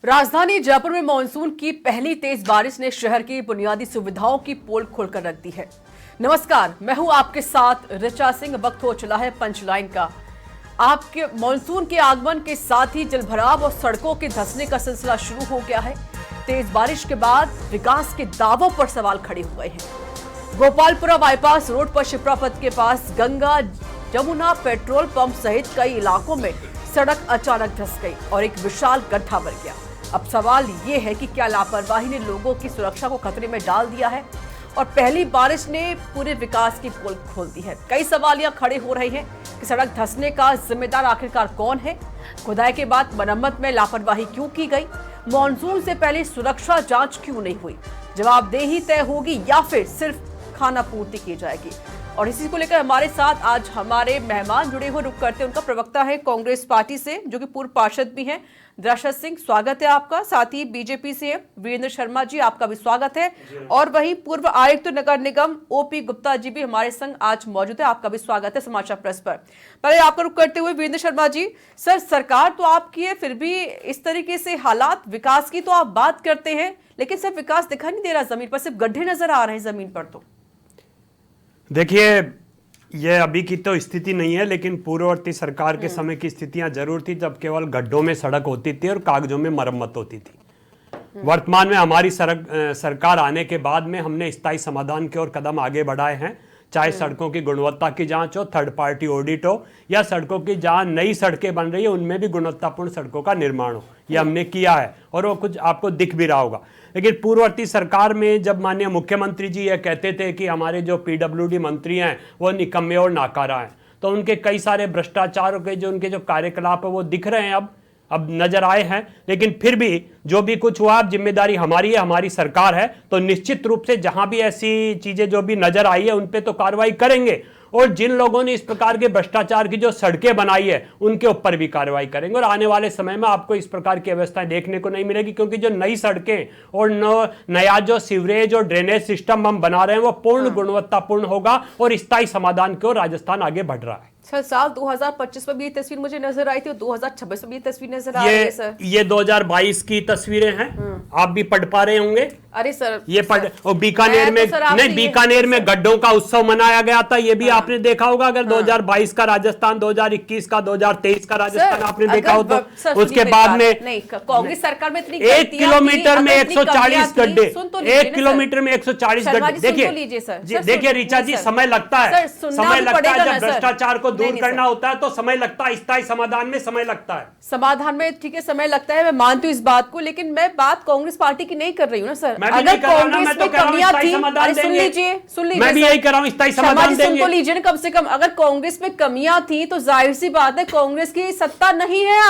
राजधानी जयपुर में मानसून की पहली तेज बारिश ने शहर की बुनियादी सुविधाओं की पोल खोलकर रख दी है। नमस्कार, मैं हूं आपके साथ ऋचा सिंह। वक्त हो चला है पंचलाइन का। आपके मानसून के आगमन के साथ ही जलभराव और सड़कों के धंसने का सिलसिला शुरू हो गया है। तेज बारिश के बाद विकास के दावों पर सवाल खड़े हुए हैं। गोपालपुरा बाईपास रोड पर शिप्रा पथ के पास गंगा जमुना पेट्रोल पंप सहित कई इलाकों में सड़क अचानक धंस गई और एक विशाल गड्ढा बन गया। अब सवाल ये है कि क्या लापरवाही ने लोगों की सुरक्षा को खतरे में डाल दिया है और पहली बारिश ने पूरे विकास की पोल खोल दी है। कई सवाल यहाँ खड़े हो रहे हैं कि सड़क धंसने का जिम्मेदार आखिरकार कौन है, खुदाई के बाद मरम्मत में लापरवाही क्यों की गई, मानसून से पहले सुरक्षा जांच क्यों नहीं हुई, जवाबदेही तय होगी या फिर सिर्फ खाना पूर्ति की जाएगी। और इसी को लेकर हमारे साथ आज हमारे मेहमान जुड़े हुए, रुक करते हैं उनका। प्रवक्ता है कांग्रेस पार्टी से जो कि पूर्व पार्षद भी हैं, दशरथ सिंह, स्वागत है आपका। साथ ही बीजेपी से वीरेंद्र शर्मा जी, आपका भी स्वागत है। और वहीं पूर्व आयुक्त नगर निगम ओपी गुप्ता जी भी हमारे संग आज मौजूद है, आपका भी स्वागत है समाचार प्रेस पर। पहले आपका रुख करते हुए वीरेंद्र शर्मा जी, सर सरकार तो आपकी है, फिर भी इस तरीके से हालात, विकास की तो आप बात करते हैं लेकिन सिर्फ विकास दिखाई नहीं दे रहा जमीन पर, सिर्फ गड्ढे नजर आ रहे हैं जमीन पर। तो देखिए, ये अभी की तो स्थिति नहीं है, लेकिन पूर्ववर्ती सरकार के समय की स्थितियां जरूर थी जब केवल गड्ढों में सड़क होती थी और कागजों में मरम्मत होती थी। वर्तमान में हमारी सरकार आने के बाद में हमने स्थायी समाधान की ओर कदम आगे बढ़ाए हैं। चाहे सड़कों की गुणवत्ता की जांच हो, थर्ड पार्टी ऑडिट हो, या सड़कों की जहां नई सड़कें बन रही है उनमें भी गुणवत्तापूर्ण सड़कों का निर्माण हो, ये हमने किया है और वो कुछ आपको दिख भी रहा होगा। लेकिन पूर्ववर्ती सरकार में जब माननीय मुख्यमंत्री जी ये कहते थे कि हमारे जो पीडब्ल्यूडी मंत्री हैं वो निकम्मे और नाकारा हैं, तो उनके कई सारे भ्रष्टाचार के जो उनके जो कार्यकलाप है वो दिख रहे हैं, अब नजर आए हैं। लेकिन फिर भी जो भी कुछ हुआ, अब जिम्मेदारी हमारी है, हमारी सरकार है, तो निश्चित रूप से जहां भी ऐसी चीजें जो भी नजर आई है उन पे तो कार्रवाई करेंगे और जिन लोगों ने इस प्रकार के भ्रष्टाचार की जो सड़कें बनाई है उनके ऊपर भी कार्रवाई करेंगे। और आने वाले समय में आपको इस प्रकार की व्यवस्थाएं देखने को नहीं मिलेगी, क्योंकि जो नई सड़कें और नया जो सीवरेज और ड्रेनेज सिस्टम हम बना रहे हैं वो पूर्ण गुणवत्तापूर्ण होगा और स्थायी समाधान की ओर राजस्थान आगे बढ़ रहा है। सर, साल 2025 में भी ये तस्वीर मुझे नजर आई थी और 2026 में भी ये तस्वीर नजर आ रही है सर। ये 2022 की तस्वीरें हैं, आप भी पढ़ पा रहे होंगे। अरे सर, ये और बीकानेर में नहीं, बीकानेर में गड्ढों का उत्सव मनाया गया था, ये भी आपने देखा होगा। अगर 2022 का राजस्थान, 2021 का, 2023 का राजस्थान आपने देखा हो तो उसके बाद में नहीं, कांग्रेस सरकार में इतनी 1 किलोमीटर में 140 गड्ढे, 1 किलोमीटर में 140 गड्ढे। देखिए ऋचा जी, समय लगता है, समय लगता है। जब भ्रष्टाचार को दूर करना होता है तो समय लगता है, स्थायी समाधान में समय लगता है। समाधान में ठीक है, समय लगता है, मैं मानती हूँ इस बात को, लेकिन मैं बात कांग्रेस पार्टी की नहीं कर रही हूँ ना सर। अगर कांग्रेस में कमियां थी, सुन लीजिए, मैं भी यही कर रहा हूँ, स्थायी समाधान देंगे। सुन लीजिए, कम से कम अगर कांग्रेस में कमियां थी तो जाहिर सी बात है कांग्रेस की सत्ता नहीं है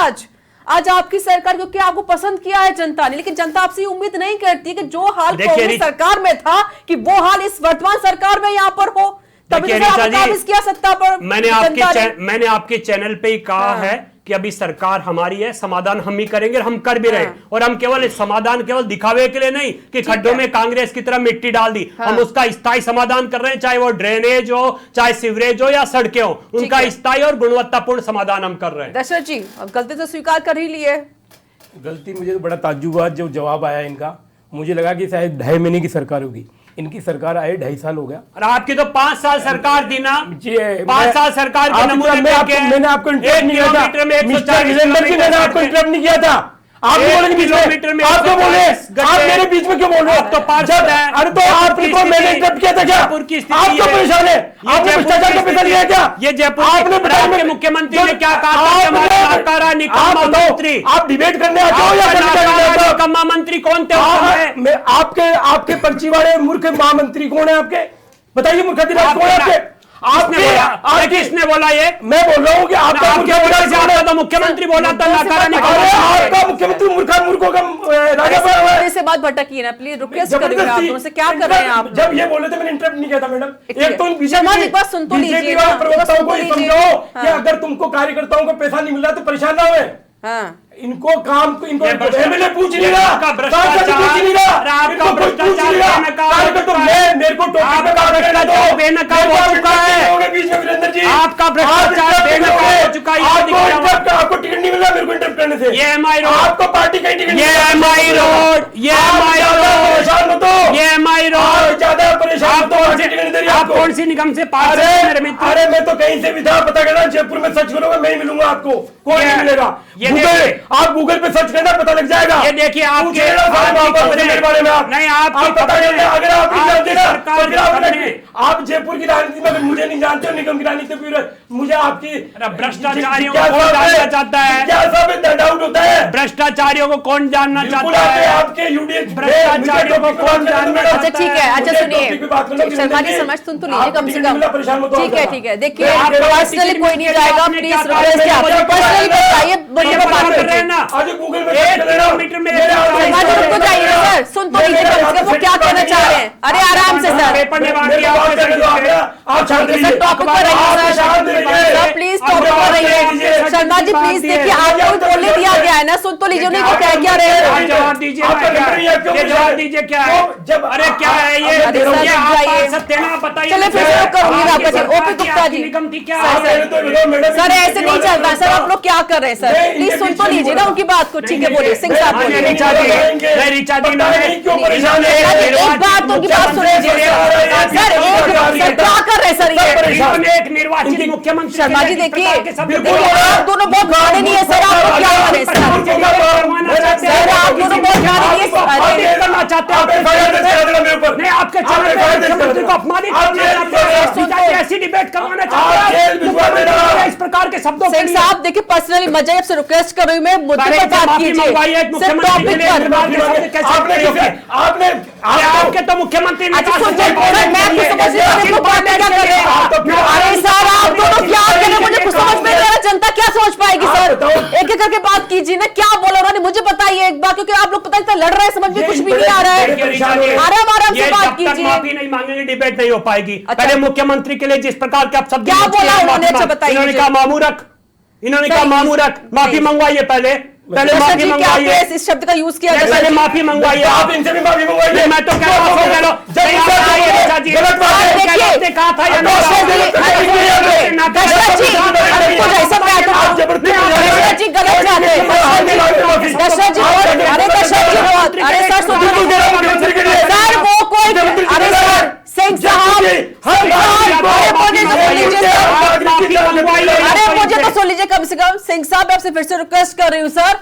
आज आपकी सरकार, क्योंकि आपको पसंद किया है जनता ने। लेकिन जनता आपसे उम्मीद नहीं करती कि जो हाल कांग्रेस सरकार में था कि वो हाल इस वर्तमान सरकार में यहाँ पर हो। तभी किया सत्ता पर। मैंने आपके चैनल पे ही कहा है कि अभी सरकार हमारी है, समाधान हम ही करेंगे, हम कर भी रहे। और हम केवल समाधान केवल दिखावे के लिए नहीं कि खड्डों में कांग्रेस की तरह मिट्टी डाल दी, हम उसका स्थायी समाधान कर रहे हैं। चाहे वो ड्रेनेज हो, चाहे सीवरेज हो या सड़कें हो, उनका स्थायी और गुणवत्तापूर्ण समाधान हम कर रहे हैं। दशरथ जी, अब गलती तो स्वीकार कर ही ली है। गलती, मुझे तो बड़ा ताज्जुब हुआ जो जवाब आया इनका। मुझे लगा कि शायद 2.5 महीने की सरकार होगी, इनकी सरकार आए 2.5 साल हो गया। और आपकी तो 5 साल सरकार थी ना। 5 साल सरकार के नमूने मैंने आपको इंटरप्ट नहीं किया था, मैंने आपको इंटरप्ट नहीं किया था। आप बोले बीच में, आप क्यों बोले, आप मेरे बीच में क्यों बोल रहे हो? तो पार्षद है। अरे तो आपने को मैंने इंटरप्ट किया था क्या? आप क्यों परेशान है? आपने भ्रष्टाचार का पैसा लिया क्या? ये जयपुर आपने मुख्यमंत्री ने क्या कहा? आप डिबेट करने आते हो या निकम्मा मंत्री कौन थे? आपके पर्ची वाले मूर्ख महामंत्री कौन है आपके? बताइए, मूर्खतिराज कौन है आपके? किसने बोला ये? मैं बोल रहा हूँ कि आपका मुख्यमंत्री बोला था। आपका मुख्यमंत्री मूर्खों का राजा से बात भटकी है ना, प्लीज रिक्वेस्ट कर रहे हैं आप दोनों से, क्या कर रहे हैं आप? जब ये बोले थे मैंने इंटरप्ट नहीं किया था मैडम। एक तो एक बात सुन तो लीजिए, प्रवक्ताओं को समझाओ कि अगर तुमको कार्यकर्ताओं को पैसा नहीं मिल रहा तो परेशान ना हुए। इनको काम को इनको एमएलए पूछ नहीं रहा, आपका भ्रष्टाचार, आपका भ्रष्टाचार तो मेरे को बेनकाब हो चुका है। आपका भ्रष्टाचार बेनकाब हो चुका है। आपको टिकट नहीं मिला, मेरे को इंटरप्ट करने से। ये MI रोड, आपको पार्टी का टिकट, ये MI रोड, ये MI परेशान मत हो, ये MI रोड, ज्यादा परेशान मत हो, टिकट नहीं दे रही आप आपको। कौन सी निगम से पास अरे हैं मेरे मित्र? अरे मैं तो कहीं से भी था, पता करना, जयपुर में सर्च करोगे मैं ही मिलूंगा आपको, कोई नहीं मिलेगा। ये गूगल, देखिए, आप गूगल पे सर्च करना, पता लग जाएगा। ये देखिए आपके मेरे बारे में आप नहीं, आपकी आप पता करना, अगर आप नहीं जानते ना सरकार तो फिर आप ने- आप जयपुर की राजनीति में अगर मुझे नहीं जानते हो, निगम की राजनीति में, फिर मुझे आपकी भ्रष्टाचारियों को कौन जानना चाहता है? क्या सब डाउट होता है? भ्रष्टाचारियों को कौन जानना बिल्कुल चाहता है? आपके यूडीएफ भ्रष्टाचारियों को कौन जानना अच्छा चाहता ठीक है, अच्छा मुझे सुनिए, टॉपिक पे बात करना, शर्मा जी जिंदगी- समझ सुन तो लीजिए आपको कम से टिकट कम। मिला, परेशान मत हो ठीक है ज्यादा। ठीक है, देखिए आप पर्सनली कोई नहीं जाएगा, आपने प्लीज क्या रिक्वेस्ट है आपसे, पर्सनली बताइए, मुझे बात बात कर रहे करें हैं ना। आज गूगल में 1 किलोमीटर में शर्मा जी रुक तो जाइए ना सर, सुन तो लीजिए कम से कम वो क्या कहना चाह रहे हैं। अरे आराम से सर, पेपर ने बांट दिया बात करने दो आप शांत रहिए। सर टॉपिक पर रहिए सर, प्लीज टॉपिक पर रहिए। शर्मा जी प्लीज देखिए, आपको बोलने दिया गया है ना, सुन तो लीजिए, उन्हीं को कह क्या रहे हैं। जवाब दीजिए, आपका नंबर नहीं है, क्यों ये पूछा जवाब है? दीजिए क्या है? जब अरे क्या है ये? अरे सर, ये आप जाइए। बात सकते हैं ना, बताइए। चलिए फिर से करूंगी मैं आपका जी। ओपी गुप्ता जी। निगम थी क्या? आप पहले तो विनोद मैडम सर ऐसे नहीं चल रहा सर, आप लोग क्या कर रहे हैं सर, प्लीज सुन तो लीजिए ना उनकी बात को। ठीक है बोलिए, सिंह साहब नहीं, बोलिए। ऋचा जी, नहीं, ऋचा जी, नहीं, क्यों परेशान है? एक बात तो उनकी बात सुनिए सर, सर क्या कर रहे हैं सर ये? एक निर्वाचित मुख्यमंत्री शर्मा जी देखिए, बिल्कुल आप दोनों बहुत माने नहीं है सर, आपको क्या करें सर? सर आप दोनों बहुत माने नहीं है सर। अरे करना चाहते हैं आप FIR दर्ज करा देना मेरे ऊपर। नहीं, आपके आप चैनल पे FIR दर्ज मुख्यमंत्री को करा अपमानित आप करना जेल चाहते हैं, में ऋचा जी ऐसी डिबेट करवाना चाहते आप जेल हैं भिजवा देना। मुख्यमंत्री इस प्रकार के शब्दों के सिंह लिए। साहब देखिए, पर्सनली मजा आपसे रिक्वेस्ट कर रही हूँ मैं, मुद्दे पहले पर बात माफी मंगवाइए, एक कीजिए सिर्फ मुख्यमंत्री के टॉपिक लिए पर। निर्वाचित शब्द कैसे आपने प्रयोग किए? आपने आपके तो मुख्यमंत्री ने अच्छा कहा सुनिए, सच्चाई बोलने मैं के कुछ लिए। समझ नहीं रही हूँ, बात क्या कर रहे हैं? अरे सर आप दोनों क्या कर रहे हैं, मुझे कुछ समझ में नहीं आ रहा, जनता क्या समझ पाएगी आप सर? बताओ। एक एक करके बात कीजिए ना, क्या बोला उन्होंने मुझे बताइए एक बार, क्योंकि आप लोग पता नहीं लड़ रहे हैं, समझ में कुछ भी नहीं आ रहा है। आराम आराम से ये बात जब तक कीजिए। माफी नहीं मांगेंगे डिबेट नहीं हो पाएगी। अच्छा। पहले मुख्यमंत्री के लिए जिस प्रकार के आप शब्द क्या यूज किए बोला हैं, उन्होंने? माफी अच्छा मांग- बताइए इन्होंने मुझे। कहा मामू रख, इन्होंने कहा सही। मामू रख, माफी नहीं। मंगवाइए पहले दशरथ माफी जी, क्या मंगवाइए, आपने इस शब्द का यूज किया? पहले दशरथ जी? माफी मंगवाइए आप आप। इनसे भी माफी मंगवाइए। मैं तो कह रहा हूं, हो गया लो। नहीं, आप आइए ऋचा जी। गलत बात है। क्या आपने कहा था या नहीं? दशरथ जी, दशरथ जी, अरे कुछ ऐसा बैठ आप जबरदस्ती दशरथ जी गलत जाते हैं। दशरथ जी बहुत, अरे दशरथ जी बहुत, अरे सर सुनिए सर, वो कोई, अरे सर सिंह साहब, अरे मुझे तो सुन लीजिए सर, अरे मुझे तो सुन लीजिए कम से कम। सिंह साहब आपसे फिर से रिक्वेस्ट कर रही हूँ सर,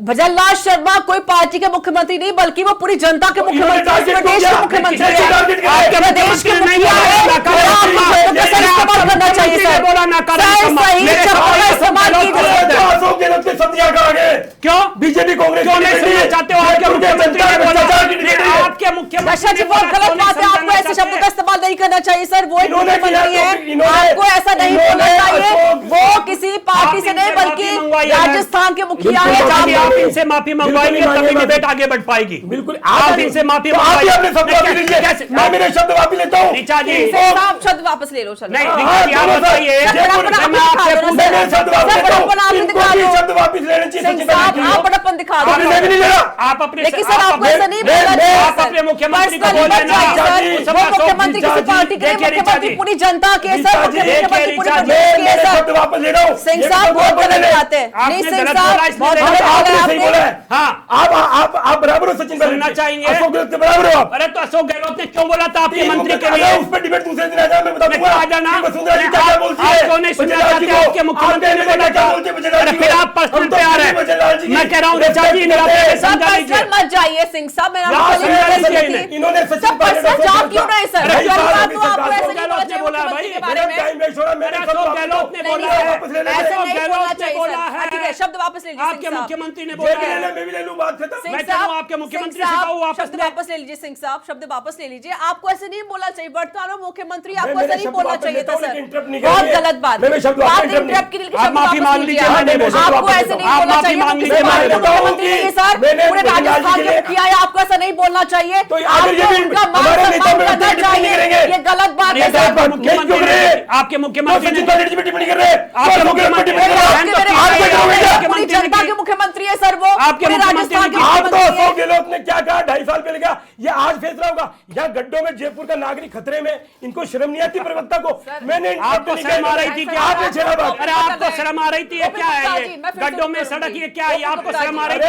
भजनलाल शर्मा कोई पार्टी के मुख्यमंत्री नहीं, बल्कि वो पूरी जनता के मुख्यमंत्री, प्रदेश के मुख्यमंत्री है, आपके प्रदेश के मुखिया है। इस्तेमाल करना चाहिए सर, सर सही शब्दों का इस्तेमाल कीजिए। अशोक गहलोत के सत्या कहा गए क्यों बीजेपी कांग्रेस क्यों नहीं सुनना चाहते हो? आपके मुख्यमंत्री ने बोला, आपके मुख्यमंत्री दशरथ जी बहुत गलत बात है, आपको ऐसे शब्दों का इस्तेमाल नहीं करना चाहिए सर, वो एक इन्होंने मुख्यमंत्री किया है, तो इन्होंने- आपको ऐसा नहीं बोलना इन्होंने चाहिए। अशोक- वो किसी पार्टी से नहीं, माफी बल्कि मंगवाइए ना। राजस्थान के मुखिया है। बिल्कुल जहाँ आप इनसे माफी मंगवाएंगे बिल्कुल तभी नहीं डिबेट आगे बढ़ पाएगी। बिल्कुल आप इनसे माफी तो आप ही अपने शब्द वापस कैसे- लीजिए, कैसे- मैं मेरे शब्द वापस लेता हूँ। ऋचा जी, सिंह साहब शब्द वापस ले लो सर। नहीं हाँ, ऋचा जी, आप दोनों बताइए। सर, जयपुर जयपुर- आप मैं आपसे दिखा दो पूछ- ना मैं शब्द वापस सर, लेता हूँ। बड़प्पन आपने इनको दिखा भी दो। शब्द वापस लेने चाहिए। सिंह सचिन साहब बनर्जी आप को। बड़प्पन दिखा दो। आपने भी नहीं लेना। आप अपने लेकिन सर आपको आप- ऐसा नहीं बोलना मैं- चाहिए आप सर। अपने मुख्यमंत्री को पर्सनली बोल मत देना। जाइए ऋचा सर, जी, वो मुख्यमंत्री ऋचा किसी जी, पार्टी के नहीं, देखिए ऋचा मुख्यमंत्री जी, पूरी जनता के सर, ऋचा जी, मुख्यमंत्री पूरे ऋचा जी, प्रदेश के मेरे सर। शब्द वापस ले रहा हूँ। सिंह ये साहब शब्द बहुत वापस गलत ले ले। बात है। आपने नहीं सिंह गलत साहब बोला, इसलिए बहुत ले गलत लिया। बोला आपने सही बोला आपने। है। हाँ आप बराबर हो सचिन बनर्जी। सुनना चाहिए। अशोक गहलोत के बराबर हो आप। अरे तो अशोक गहलोत ने क्यों बोला था आपके मंत्री के अगर लिए? उस पर डिबेट दूसरे दिन आ जाए मैं बता दूंगा। आ जाना। कि वसुंधरा जी क्या क्या बोलती है। आप क्यों नहीं सुनना वसुंधरा चाहते? जी को- आपके मुख्यमंत्री ने आपके बोला क्या था। बोलते हैं वसुंधरा अरे जी फिर को? आप पर्सनल हम तो पे आ रहे हैं। वसुंधरा जी की मैं कह रहा हूँ ऋचा जी, respect मेरा करते हैं। पहले समझा सर लीजिए। पर्सनल मत जाइए सिंह साहब, मैंने यहाँ आपको से नहीं ऐसे बोला नहीं। इन्होंने थी। सचिन सब पर्सनल पायलट जॉब क्यों रहे सर? नहीं, पहली बात साहब, तो आपको ऐसे नहीं गहलोत बोलना ने चाहिए बोला मुख्यमंत्री के भाई। बारे में। टाइम वेस्ट हो रहा है। मेरे अशोक गहलोत ने नहीं, बोला नहीं, है। वापस ले लेना। ऐसे अशोक नहीं गहलोत बोलना ने चाहिए बोला सर। है। ठीक है, शब्द वापस ले लीजिए आपके सिंह साहब। मुख्यमंत्री ने ये बोला भी ले है। ले, मैं भी ले लूं, बात खत्म। सिंह मैं कह रहा हूं साहब, आपके मुख्यमंत्री सिंह से साहब, कहो वापस शब्द ले। वापस ले लीजिए सिंह साहब, शब्द वापस ले लीजिए। आपको ऐसे नहीं बोलना चाहिए, वर्तमान में मुख्यमंत्री मैं आपको मेरे ऐसा नहीं शब्द बोलना वापस चाहिए लेता था हूं, सर। लेकिन interrupt नहीं बहुत करेंगे। गलत बात। मैं मेरे शब्द वापस बात interrupt इंटरप्ट के लिए आप शब्द माफी वापस मांग लीजिए। लीजिए, मैं नहीं बोलूंगा। आपको ऐसे नहीं आप बोलना माफी चाहिए, मांग किसी लीजिए, मैं पार्टी नहीं के बोलूंगा। मुख्यमंत्री नहीं है सर, मैंने पूरे वसुंधरा जी राजस्थान के के लिए- मुखिया है, आपको ऐसा नहीं बोलना चाहिए। तो अगर आपको ये भी उनका मान हमारे नेता सम्मान पे करना टिप्पणी चाहिए। करेंगे। ये गलत बात है ये सर। गलत बात नहीं क्यों मुख्यमंत्री करे? ने- आपके मुख्यमंत्री सचिन ने पायलट जी पे टिप्पणी कर रहे हैं। आपके तो मुख्यमंत्री मुख्यमंत्री टिप्पणी कर रहे हैं। ने- आपके आप क्या करोगे? पूरी जनता के मुख्यमंत्री है सर, वो आपके पूरे मुख्यमंत्री राजस्थान के ने- आप तो मुख्यमंत्री है। अशोक गहलोत ने क्या कहा 2.5 साल पहले कहा, ये आज फैसला करना होगा। यहाँ गड्ढों में जयपुर का नागरिक खतरे में, इनको शर्म नहीं आती प्रवक्ता को? मैंने आपको शर्म आ रही थी क्या? आपने छेड़ा बात। अरे आपको शर्म आ रही थी? ये क्या है? ये गड्ढों में सड़क, ये क्या है? आपको शर्म आ रही थी?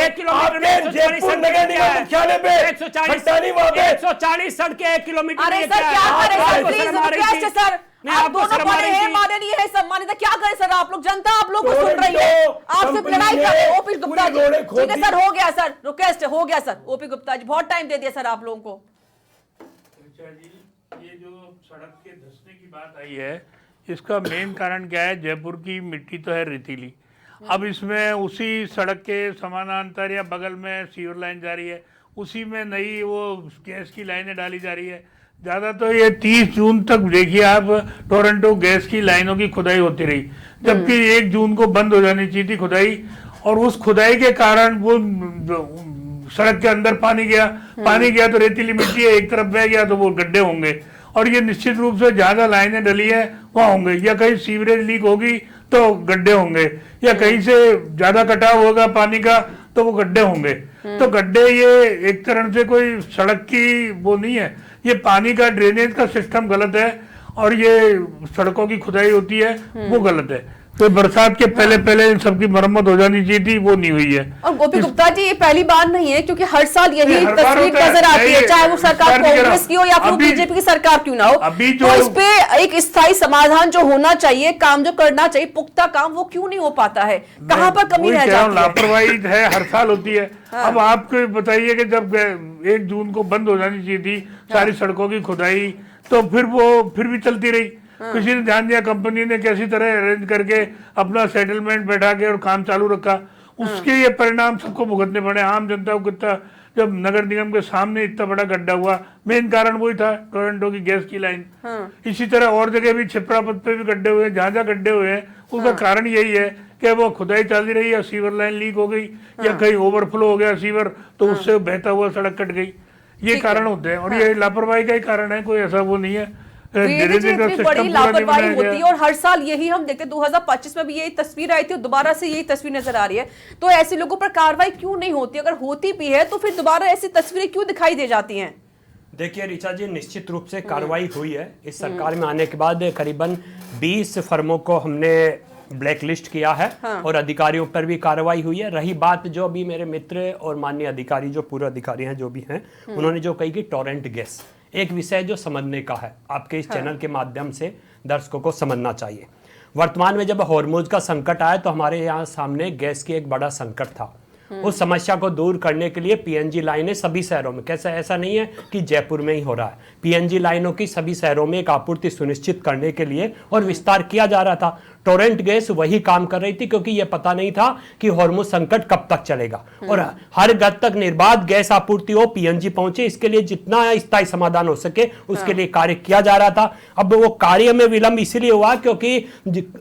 1 किलोमीटर में जयपुर नगर निगम मुख्यालय पे 140 सड़कें 1 किलोमीटर। अरे सर क्या करें सर, प्लीज रिक्वेस्ट है सर, आप दोनों बड़े हैं, माननीय है, सम्मानित है, क्या करें सर? आप लोग, जनता आप लोग को सुन रही है, आपसे लड़ाई कर रहे हैं। ओपी गुप्ता जी, ठीक है सर, हो गया सर, रिक्वेस्ट हो गया सर। ओपी गुप्ता जी, बहुत टाइम दे दिया सर आप लोगों को। ये जो सड़क के धंसने की बात आई है, इसका मेन कारण क्या है? जयपुर की मिट्टी तो है रेतीली। अब इसमें उसी सड़क के समानांतर या बगल में सीवर लाइन जा रही है, उसी में नई वो गैस की लाइनें डाली जा रही है। ज़्यादा तो ये 30 जून तक देखिए आप, टोरंटो गैस की लाइनों की खुदाई होती रही, जबकि 1 जून को बंद हो जानी चाहिए थी खुदाई। और उस खुदाई के कारण वो सड़क के अंदर पानी गया तो रेतीली मिट्टी है, एक तरफ बह गया तो वो गड्ढे होंगे। और ये निश्चित रूप से ज़्यादा लाइनें डली है वहाँ होंगे, या कहीं सीवरेज लीक होगी तो गड्ढे होंगे, या कहीं से ज़्यादा कटाव होगा पानी का तो वो गड्ढे होंगे। तो गड्ढे ये एक तरह से कोई सड़क की वो नहीं है, ये पानी का ड्रेनेज का सिस्टम गलत है, और ये सड़कों की खुदाई होती है वो गलत है। तो बरसात के पहले इन सबकी मरम्मत हो जानी चाहिए थी, वो नहीं हुई है। और गोपी गुप्ता जी, ये पहली बार नहीं है, क्योंकि हर साल यही तस्वीर नजर आती है, चाहे वो सरकार कांग्रेस की हो या फिर बीजेपी की सरकार क्यों ना हो। अभी तो इस पे एक स्थायी समाधान जो होना चाहिए, काम जो करना चाहिए, पुख्ता काम, वो क्यों नहीं हो पाता है? कहाँ पर कमी रह जाती है? लापरवाही है, हर साल होती है। अब आपको बताइए कि जब 1 जून को बंद हो जानी चाहिए थी सारी सड़कों की खुदाई, तो फिर भी चलती रही। किसी ने ध्यान दिया, कंपनी ने कैसी तरह अरेंज करके अपना सेटलमेंट बैठा के और काम चालू रखा, उसके ये परिणाम सबको भुगतने पड़े। आम जनता को कितना, जब नगर निगम के सामने इतना बड़ा गड्ढा हुआ, मेन कारण वही था, टोरंटो की गैस की लाइन। इसी तरह और जगह भी छिपरापत पे भी गड्ढे हुए, जहाँ जहाँ गड्ढे हुए हैं उसका कारण यही है कि वो खुदाई चलती रही, या सीवर लाइन लीक हो गई, या कहीं ओवरफ्लो हो गया सीवर, तो उससे बहता हुआ सड़क कट गई। ये कारण होते हैं, और ये लापरवाही का ही कारण है, कोई ऐसा वो नहीं है। इतनी बड़ी लापरवाही होती है, और हर साल यही हम देखते हैं। 2025 में भी यही तस्वीर आई थी, और दोबारा से यही तस्वीर नजर आ रही है। तो ऐसे लोगों पर कार्रवाई क्यों नहीं होती? अगर होती भी है तो फिर दोबारा ऐसी तस्वीरें क्यों दिखाई दे जाती हैं? देखिए ऋचा जी, निश्चित रूप से कार्रवाई हुई है। इस सरकार में आने के बाद करीबन 20 फर्मों को हमने ब्लैक लिस्ट किया है, और अधिकारियों पर भी कार्रवाई हुई है। रही बात जो अभी मेरे मित्र और माननीय अधिकारी, जो पूर्व अधिकारी हैं, जो भी हैं, उन्होंने जो कही कि टोरेंट गैस एक विषय जो समझने का है, आपके इस चैनल के माध्यम से दर्शकों को समझना चाहिए। वर्तमान में जब हॉर्मुज का संकट आया तो हमारे यहाँ सामने गैस की एक बड़ा संकट था। उस समस्या को दूर करने के लिए पीएनजी लाइनें सभी शहरों में, कैसा ऐसा नहीं है कि जयपुर में ही हो रहा है, पीएनजी लाइनों की सभी शहरों में एक आपूर्ति सुनिश्चित करने के लिए और विस्तार किया जा रहा था। टोरेंट गैस वही काम कर रही थी, क्योंकि यह पता नहीं था कि हॉर्मुज संकट कब तक चलेगा, और हर घर तक निर्बाध गैस आपूर्ति हो, पीएनजी पहुंचे, इसके लिए जितना स्थायी समाधान हो सके उसके लिए कार्य किया जा रहा था। अब वो कार्य में विलंब इसलिए हुआ क्योंकि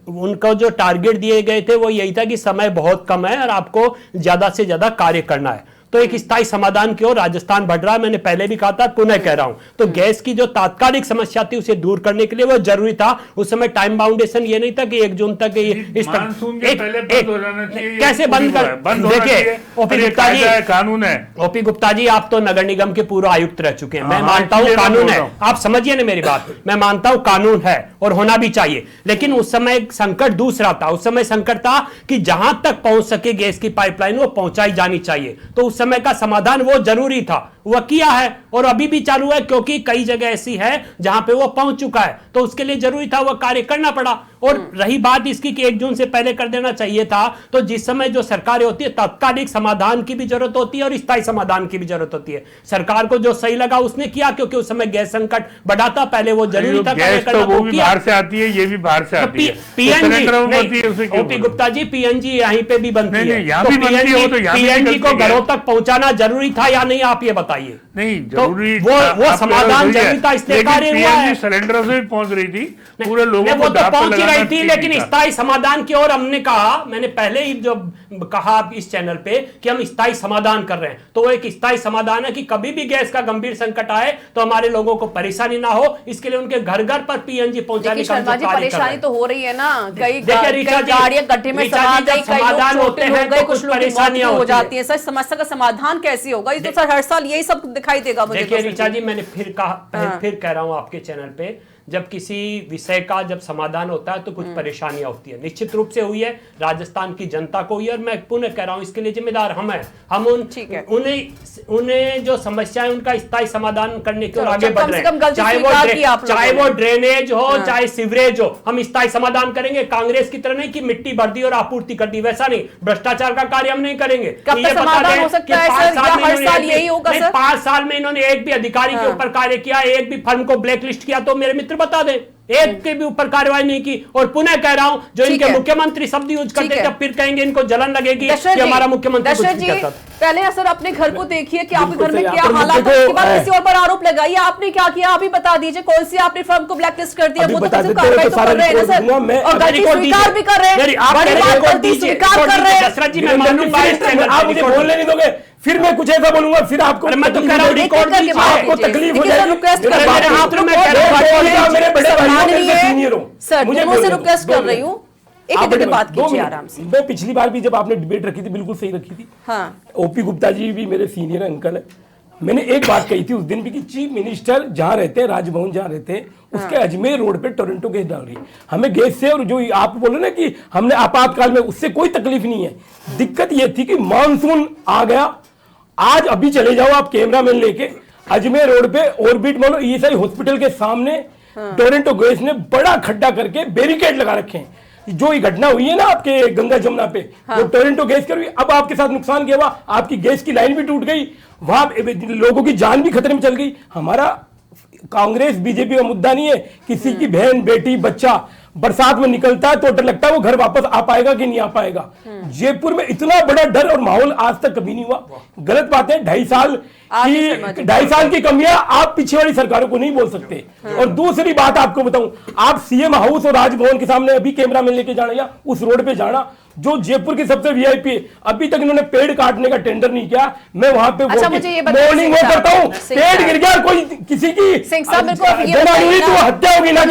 उनको जो टारगेट दिए गए थे वो यही था कि समय बहुत कम है और आपको ज्यादा से ज्यादा कार्य करना है। तो एक स्थायी समाधान की ओर राजस्थान बढ़ रहा है। मैंने पहले भी कहा था, पुनः कह रहा हूं। तो गैस की जो तात्कालिक समस्या थी उसे दूर करने के लिए वो जरूरी था। उस समय टाइम बाउंडेशन ये नहीं था कि 1 जून तक कैसे बंद कर। देखिए ओपी गुप्ता जी, कानून है। ओपी गुप्ता जी, आप तो नगर निगम के पूर्व आयुक्त रह चुके हैं। मैं मानता हूं कानून है, आप समझिए ना मेरी बात। मैं मानता हूं कानून है और होना भी चाहिए, लेकिन उस समय संकट दूसरा था। उस समय संकट था कि जहां तक पहुंच सके गैस की पाइपलाइन वो पहुंचाई जानी चाहिए। तो उस समय का समाधान वो जरूरी था, वह किया है और अभी भी चालू है, क्योंकि कई जगह ऐसी है जहां पे वो पहुंच चुका है। तो उसके लिए जरूरी था, वह कार्य करना पड़ा। और रही बात इसकी कि 1 जून से पहले कर देना चाहिए था, तो जिस समय जो सरकारें होती है तात्कालिक समाधान की भी जरूरत होती है और स्थायी समाधान की भी जरूरत होती है। सरकार को जो सही लगा उसने किया, क्योंकि उस समय गैस संकट बढ़ा था, पहले वो जरूरी था। तो वो भी बाहर से आती है, ये भी बाहर से आती है। ओपी गुप्ता जी, पीएनजी यहीं पे भी बनती है, पीएनजी को घरों तक पहुंचाना जरूरी था या नहीं, आप ये बताइए। नहीं जरूरी, वो समाधान जरूरी था, इसलिए कार्य हुआ है। सिलेंडर से भी पहुंच रही थी, पूरे लोगों वो को तो पहुंच ही गई थी, लेकिन स्थायी समाधान की ओर हमने कहा, मैंने पहले ही जो कहा इस चैनल पे कि हम स्थायी समाधान कर रहे हैं, तो वो एक स्थायी समाधान है कि कभी भी गैस का गंभीर संकट आए तो हमारे लोगों को परेशानी ना हो, इसके लिए उनके घर घर पर पीएनजी पहुंचाने का परेशानी तो हो रही है ना, कई गाड़ियां गड्ढे में समाधान होते हैं, कुछ परेशानियां हो जाती है। सर समस्या का समाधान कैसे होगा? ये तो सर हर साल यही सब दिखाई देगा मुझे। देखिए ऋचा जी, मैंने फिर कह रहा हूं आपके चैनल पे, जब किसी विषय का जब समाधान होता है तो कुछ परेशानियां होती है, निश्चित रूप से हुई है, राजस्थान की जनता को हुई है, और मैं पुनः कह रहा हूं इसके लिए जिम्मेदार हम हैं। हम उन्हें जो समस्या है उनका स्थायी समाधान करने की ओर आगे बढ़ रहे हैं, चाहे वो ड्रेनेज हो, चाहे सीवरेज हो, हम स्थायी समाधान करेंगे। कांग्रेस की तरह नहीं कि मिट्टी भर दी और आपूर्ति कर दी, वैसा नहीं। भ्रष्टाचार का कार्य हम नहीं करेंगे। 5 साल में इन्होंने एक भी अधिकारी के ऊपर कार्य किया, एक भी फर्म को ब्लैकलिस्ट किया तो मेरे मित्र बता दें, एक के भी ऊपर कार्रवाई नहीं की। और पुनः कह रहा हूं, जो इनके मुख्यमंत्री शब्द यूज करते जब फिर कहेंगे इनको जलन लगेगी कि हमारा मुख्यमंत्री कुछ नहीं करता। पहले सर अपने घर को देखिए कि आपके घर में क्या हालात है, उसके बाद किसी और पर आरोप लगाइए। आपने क्या किया अभी बता दीजिए, कौन सी आपने फर्म को ब्लैकलिस्ट कर दिया? वो तो कार्रवाई तो कर रहे हैं ना सर, और गलती स्वीकार भी कर रहे हैं, स्वीकार कर रहे हैं। दशरथ जी, मैं मानूंगा, आप मुझे बोलने नहीं दोगे, फिर मैं कुछ ऐसा बोलूंगा, फिर आपको मैं तो कह रहा हूं रिकॉर्ड कीजिए, आपको तकलीफ हो जाएगी। सर मुझे रिक्वेस्ट कर रही हूँ, एक बात कीजिए आराम से। मैं पिछली बार भी जब आपने डिबेट रखी थी बिल्कुल सही रखी थी। हाँ। ओपी गुप्ता जी भी मेरे सीनियर अंकल है। मैंने एक बात कही थी उस दिन भी कि चीफ मिनिस्टर जहां रहते हैं, राजभवन जहां रहते हैं, उसके अजमेर रोड पे टोरंटो गैस डाल रही है। हमें गैस से, और जो आप बोले ना कि हमने आपातकाल में, उससे कोई तकलीफ नहीं है। दिक्कत यह थी कि मानसून आ गया, आज अभी चले जाओ आप कैमरामैन लेके अजमेर रोड पे ऑर्बिट मॉल ईएसआई हॉस्पिटल के सामने टोरंटो गैस ने बड़ा खड्डा करके बैरिकेड लगा रखे हैं। जो ये घटना हुई है ना आपके गंगा जमुना पे, जो टोरंटो गैस कर, अब आपके साथ नुकसान क्या हुआ, आपकी गैस की लाइन भी टूट गई, वहां लोगों की जान भी खतरे में चल गई। हमारा कांग्रेस बीजेपी का मुद्दा नहीं है, किसी की बहन बेटी बच्चा बरसात में निकलता है तो डर लगता है वो घर वापस आ पाएगा कि नहीं आ पाएगा। जयपुर में इतना बड़ा डर और माहौल आज तक कभी नहीं हुआ। गलत बात है, 2.5 साल की कमियां आप पीछे वाली सरकारों को नहीं बोल सकते। और दूसरी बात आपको बताऊं, आप सीएम हाउस और राजभवन के सामने अभी कैमरा में लेके जाना या उस रोड पे जाना जो जयपुर की सबसे वीआईपी है, अभी तक इन्होंने पेड़ काटने का टेंडर नहीं किया। मैं वहां पे मॉर्निंग वॉक करता हूँ, पेड़ गिर गया, कोई किसी की तो हत्या होगी ना।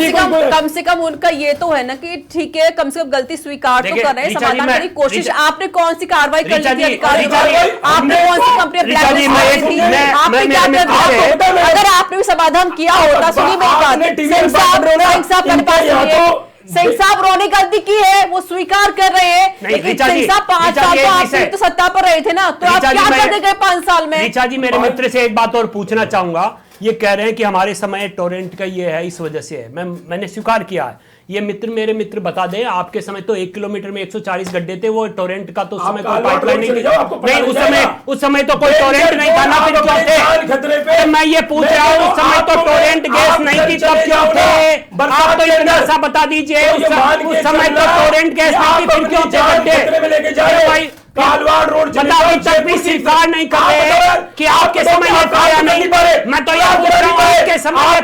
कम से कम उनका ये तो है ना कि ठीक है, कम से कम गलती स्वीकार तो कर रहे हैं, समाधान करने की कोशिश। आपने कौन सी कार्रवाई कर ली थी अधिकारियों पर? आपने कौन सी कंपनी ब्लैकलिस्ट की थी? आपने क्या कर दिया? अगर आपने भी समाधान किया होता, सुनिए मेरी बात, सिंह साहब रोने गलती की है, वो स्वीकार कर रहे हैं, लेकिन सिंह साहब 5 साल तो आप तो सत्ता पर रहे थे ना, तो आप क्या करने गए 5 साल में? ऋचा जी, मेरे मित्र से एक बात और पूछना चाहूंगा। ये कह रहे हैं कि हमारे समय टोरेंट का ये है, इस वजह से है। मैंने स्वीकार किया है। ये मेरे मित्र बता दें, आपके समय तो 1 किलोमीटर में 140 गड्ढे थे, वो टोरेंट का तो उस समय कोई पाइपलाइन नहीं थी। नहीं, उस समय तो कोई टोरेंट नहीं था ना, फिर क्यों थे? मैं ये पूछ रहा हूँ, उस समय तो टोरेंट गैस नहीं थी, तब क्यों थे? आप तो इतना सा बता दीजिए, उस समय तो टोरेंट गैस नहीं थी, फिर क्यों थे गड्ढे? भाई कालवाड़ रोड अभी तक भी स्वीकार नहीं कर रहे कि आपके समय में पाया नहीं। मैं तो यह पूछ रहा हूँ, आपके समय में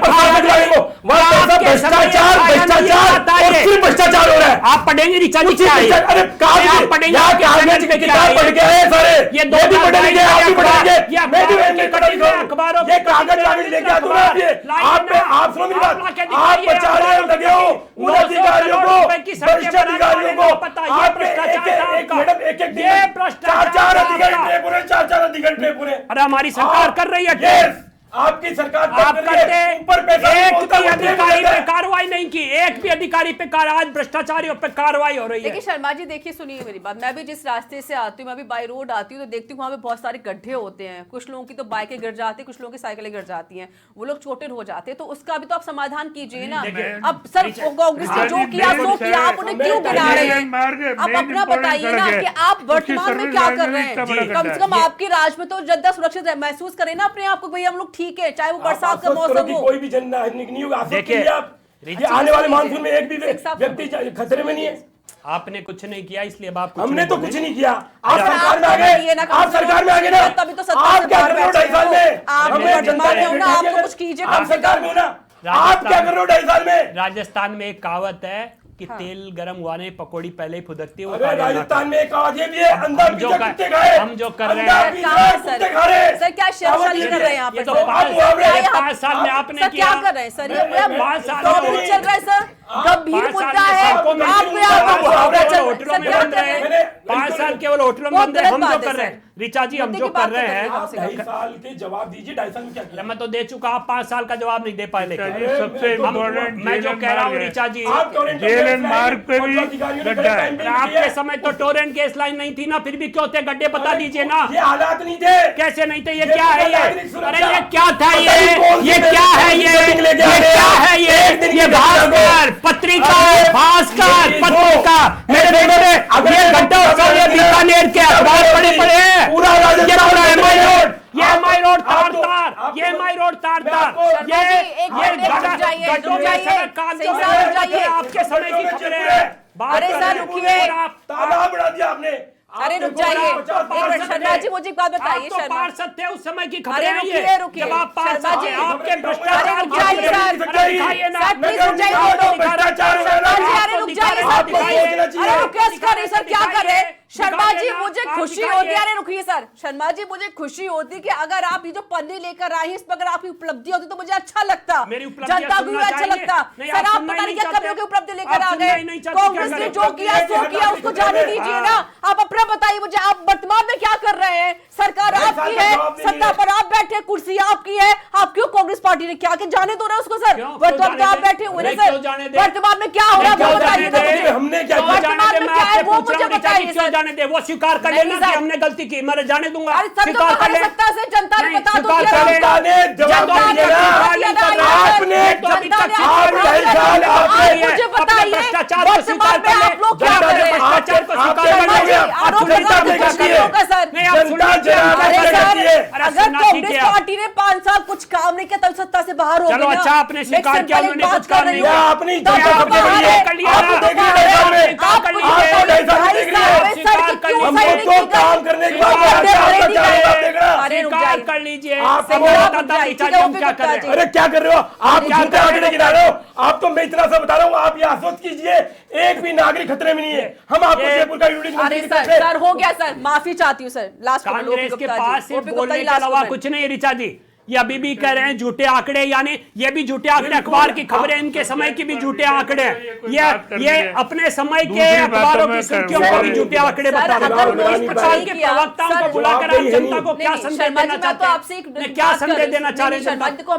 भ्रष्टाचार हो रहा है। आप पढ़ेंगे ऋचा जी क्या है? अरे आप पढ़ेंगे, किताब पढ़ के आए सारे, ये 2 पढ़ेंगे, आप भी पढ़ेंगे, मैं भी अखबारों ये कागज लेके आ दूंगा। आप सुनो मेरी बात, आप बचा रहे हो लगे हो उन अधिकारियों को, भ्रष्ट अधिकारियों को। चार अधिकारी पूरे। अरे हमारी सरकार कर रही है, आपकी सरकार आप करते, एक भी अधिकारी पे कार्रवाई नहीं की, एक भी अधिकारी पे आज भ्रष्टाचारियों पे कार्रवाई हो रही है। देखिए शर्मा जी, देखिए सुनिए मेरी बात, मैं भी जिस रास्ते से आती हूँ, मैं भी बाई रोड आती हूँ, तो देखती हूँ वहाँ पे बहुत सारे गड्ढे होते हैं। कुछ लोगों की तो बाइकें गिर जाती है, कुछ लोगों की साइकिलें गिर जाती हैं, वो लोग चोटिल हो जाते हैं, तो उसका भी तो आप समाधान कीजिए ना। अब सर कांग्रेस ने जो किया सो किया, आप उन्हें क्यों गिरा रहे हैं? आप अपना बताइए ना कि आप वर्तमान में क्या कर रहे हैं। कम से कम आपके राज में तो जनता सुरक्षित महसूस करे ना अपने आप को, भाई हम लोग ठीक है, चाहे वो बरसात का मौसम हो। कोई भी जन नागरिक नहीं होगा। देखिए ये आने वाले मानसून में एक भी व्यक्ति खतरे में नहीं है। आपने कुछ नहीं किया, इसलिए अब आप हमने तो कुछ नहीं किया। आप सरकार में आ गए, आप सरकार में आ गए ना, तभी तो आप क्या कर रहे हो 2.5 साल में? हमें जनता ने होना, आप तो कुछ कीजिए। आप सरकार में हो ना, आप क्या कर रहे हो 2.5 साल में? राजस्थान में एक कहावत है, कि तेल गर्म हुआ नहीं, पकौड़ी पहले ही फुदकती है। अरे राजस्थान में एक आवाज भी है, अंधा पिज्जा कुत्ते खाए। हम जो कर रहे अंधा हैं पिज्जा कुत्ते खा रहे हैं। सर क्या शेरशाही कर रहे हैं यहाँ ये पर? तो सर? 5 साल में आपने सर किया। क्या कर रहे हैं सर? ये 5 साल टॉपिक चल रहा है सर, गंभीर 5 साल मुद्दा में है, सबको मिल- आप पे आप मुहावरा चल रहा है। होटलों सर में क्या बंद कर रहे रहे हैं। हैं? 5 साल केवल होटलों में बहुत बंद रहे, गलत हम जो बात है कर रहे हैं सर। ऋचा जी, हम मुद्दे जो की कर बात रहे तो हैं करें। आप 2.5 साल के जवाब दीजिए, 2.5 साल में क्या किया? मैं तो दे चुका, आप 5 साल का जवाब नहीं दे पाए। लेकिन जी, सबसे इम्पोर्टेंट मैं जो कह रहा हूँ ऋचा जी, जेल एंड मार्ग पे भी गड्ढा है। अरे आपके समय तो टोरेंट केस लाइन नहीं थी ना, फिर भी क्यों थे गड्ढे? बता दीजिए ना, ये हालात नहीं थे। कैसे नहीं थे? ये क्या है ये? अरे ये क्या था पता नहीं ये? कौन सी ये क्या है ये? मीटिंग लेके आ ये रहे क्या हैं। है ये? एक दिन ये की भास्कर पत्रिका, अरे, भास्कर ये पत्रिका, मेरे बेटे अगर ये ये गड्ढा उत्सव, ये बीकानेर के अखबार पड़े पड़े हैं। पूरा ये राजस्थान पूरा एमआई रोड, ये आप- एमआई रोड तार आपको- तार, आपको- ये एमआई रोड तार मैं तार, आपको- शर्मा जी, एक मिनट, रुक जाइए, गड्ढों रुक में जाइए, सड़क काम सही जो साहब, है, रुक जाइए। आपके समय की खबरें हैं। बात अरे कर सर, रहे हैं। रुकिए। और आप तादाद बढ़ा दिया आपने। अरे रुक जाइए, एक मिनट शर्मा जी, मुझे एक बात बताइए। आप तो शर्मा पार्षद थे उस समय की खबरें अरे हैं रुकिए, ये। रुकिए। जब आप पार्षद शर्मा जी, थे, आपके अरे भ्रष्टाचार रुक जाइए की सर। खबरें दिखाइए ना। सर प्लीज रुक जाइए, आपको दोनों। भ्रष्टाचार हो रहा है ना। शर्मा जी, अरे रुक जाइए सर, आपको प्लीज। सोचना चाहिए। अरे केस कर रही सर, क्या कर रहे हैं? शर्मा जी, दिखाइए ना, मुझे आप खुशी दिखाइए। होती है। अरे रुकिए सर, शर्मा जी, मुझे खुशी होती कि अगर आप ये जो पन्नी लेकर आई हैं, इस पर अगर आपकी उपलब्धि होती तो मुझे अच्छा लगता, मेरी उपलब्धियां जनता को भी सुनना अच्छा चाहिए। लगता। नहीं, सर आप आप सुनना पता ही नहीं नहीं क्या चाहते। कमियों की उपलब्धि लेकर आप आ सुनना गए। ही नहीं चाहते, कांग्रेस क्या ने करें? जो किया सो किया, उसको जाने दीजिए ना। आप अपना बताइए मुझे, आप वर्तमान में क्या कर रहे हैं? सरकार आपकी है, सत्ता पर आप बैठे, कुर्सी आपकी है, आप क्यों कांग्रेस पार्टी ने क्या जाने दो रहे उसको सर? क्यों? वर्तमान में आप जाने बैठे हुए दे? हैं क्यों सर, जाने दे? वर्तमान में क्या हो रहा है क्यों वो जाने बताइए ना दे? मुझे। हमने क्या क्यों किया? वर्तमान में मैं क्या है आपसे वो पूछ रहा मुझे हूं, ऋचा जी, बताइए क्यों सर। जाने दे? वो स्वीकार कर नहीं लेना कि सर। हमने गलती की, मैं जाने दूंगा। अरे सर तो स्वीकार कर ले। सत्ता से जनता ने नहीं, बता दो स्वीकार कर ले। जनता ने जवाब जनता ने दिया ना। स्वीकार नहीं कर रहा। आपने जनता ने आप ढाई साल आपने आप मुझे बताइए भ्रष्टाचार को स्वीकार वर्तमान में कर ले। आप लोग क्या जनता कर ने रहे हैं? भ्रष्टाचार को आप- स्वीकार आप- कर ले। आप- आरोप आप- लगा जनता के ने कुछ किया। करने होगा सर। नहीं, आप जनता सुन लीजिए, जनाब अरे आपने सर, किए। अरे अगर सुनना कांग्रेस ठीक है। पार्टी ने 5 साल कुछ काम नहीं किया तब सत्ता से बाहर हो चलो गई ना। अच्छा, आपने स्वीकार मैं किया, सिर्फ उन्होंने बात कुछ काम कर रही नहीं हूँ। किया। आपने तब जनता तो को देख बाहर लिया। है। कर लिया आप ना। तो देख बाहर लिया है। आपने। आप कर खुद लिया। बताइए, आप ढाई ढाई साल साल में स्वीकार सर कर क्यों लिया। सही हमको नहीं तो काम करने के बाद स्वीकार क्या कर क्या लिया। क्या देखना। अरे रुक स्वीकार जाइए। कर लीजिए। आप अब वो- मैं बताता हूं ऋचा जी, हम क्या कर रहे हैं। अरे क्या कर रहे हो आप? क्या झूठे कर आंकड़े रहे हो? गिरा रहे हो। आप तो मैं इतना सा बता रहा हूँ, आप ये आश्वस्त कीजिए एक भी नागरिक खतरे में नहीं है। हम आपको ये- जयपुर का यूनिट अरे सर हो गया सर, माफी चाहती हूँ सर। लास्ट कांग्रेस के पास सिर्फ बोलने के अलावा कुछ नहीं है ऋचा जी। ये अभी भी कह रहे हैं झूठे आंकड़े, यानी ये भी झूठे आंकड़े, अखबार की खबरें इनके समय की भी झूठे आंकड़े हैं। ये अपने समय के अखबारों की सुर्खियों को भी झूठे आंकड़े बता रहे हैं। इस प्रकार के प्रवक्ताओं को बुलाकर आप जनता को क्या संदेश देना चाहते हैं? क्या संदेश देना चाह रहे हैं?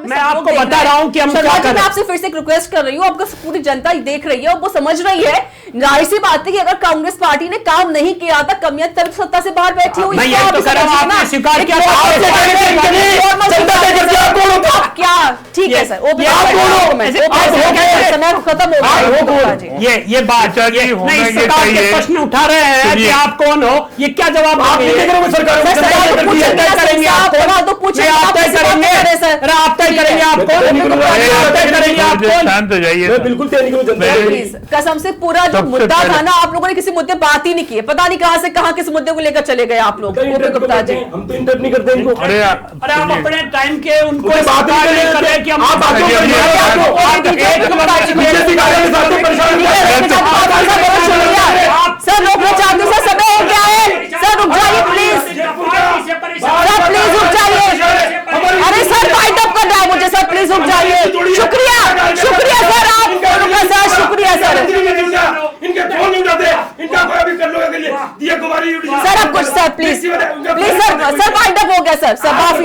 मैं आपको बता रहा हूँ कि हम क्या कर रहे मैं हैं। आपसे फिर से एक रिक्वेस्ट कर रही हूँ, आपका पूरी जनता देख रही है, वो समझ रही है। जाहिर सी बात है कि अगर कांग्रेस पार्टी ने काम नहीं किया था, कमियां तब सत्ता से बाहर बैठी हुई। मैं ये तो कर रहा हूं, आपने स्वीकार किया था। क्या ठीक है सर, समय खत्म हो गया। ये बात ऋचा जी, ये होना नहीं, ये सरकार के चाहिए। प्रश्न उठा रहे हैं कि सुनिए। आप कौन हो, ये क्या जवाब आप देंगे? नहीं करोगे सरकार को? सर, सरकार आप को पूछे पूछे, तय करेंगे आप कौन? आप तो पूछे, नहीं, आप आप तय किसी बात करेंगे। पे करे, सर। अरे आप तय ठीक है। करेंगे आप कौन? मैं तो निकलूंगा। अरे आप तय करेंगे आप कौन? शांत हो जाइए मैं सर। बिल्कुल तय नहीं करूँ जनता प्लीज कसम से पूरा जो सबसे मुद्दा था पहले- ना, आप लोगों ने किसी मुद्दे बात ही नहीं की है। पता नहीं कहां से कहां किस मुद्दे को लेकर चले गए आप लोग। ओपी गुप्ता जी, हम तो इंटर नहीं करते इनको। अरे अरे आप अपने टाइम के उनको कोई बात स्वीकार नहीं नहीं कर रहे कि हम आप बातों अरे पर अरे ध्यान अरे रखो। ओपी आप बीजेपी गुप्ता जी, बीजेपी कार्य में साथों परेशान कर रहे हैं। सर रोकना चाहते हैं, सर समय हो गया है। सर रुक जाइए प्लीज, सर प्लीज रुक जाइए। अरे सर फाइट अप कर रहा है मुझे, सर प्लीज रुक जाइए। शुक्रिया शुक्रिया सर, आप सर शुक्रिया सर। इनके फोन नहीं उठाते, इनका कोई भी कर लोगे के लिए दिया कुमारी सर अब कुछ sir please please sir fight up हो गया सर, सर माफी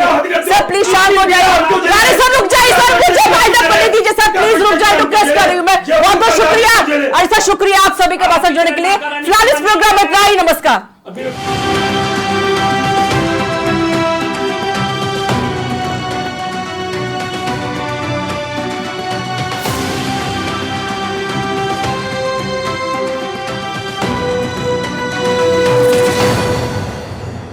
सर, प्लीज शांत हो जाइए। अरे सर रुक जाइए सर, मुझे फाइट अप करने दीजिए सर, प्लीज रुक जाइए। रिक्वेस्ट कर रही हूँ मैं, बहुत बहुत शुक्रिया। अरे सर शुक्रिया आप सभी के पास जुड़ने के लिए। फिलहाल इस प्रोग्राम में इतना ही, नमस्कार।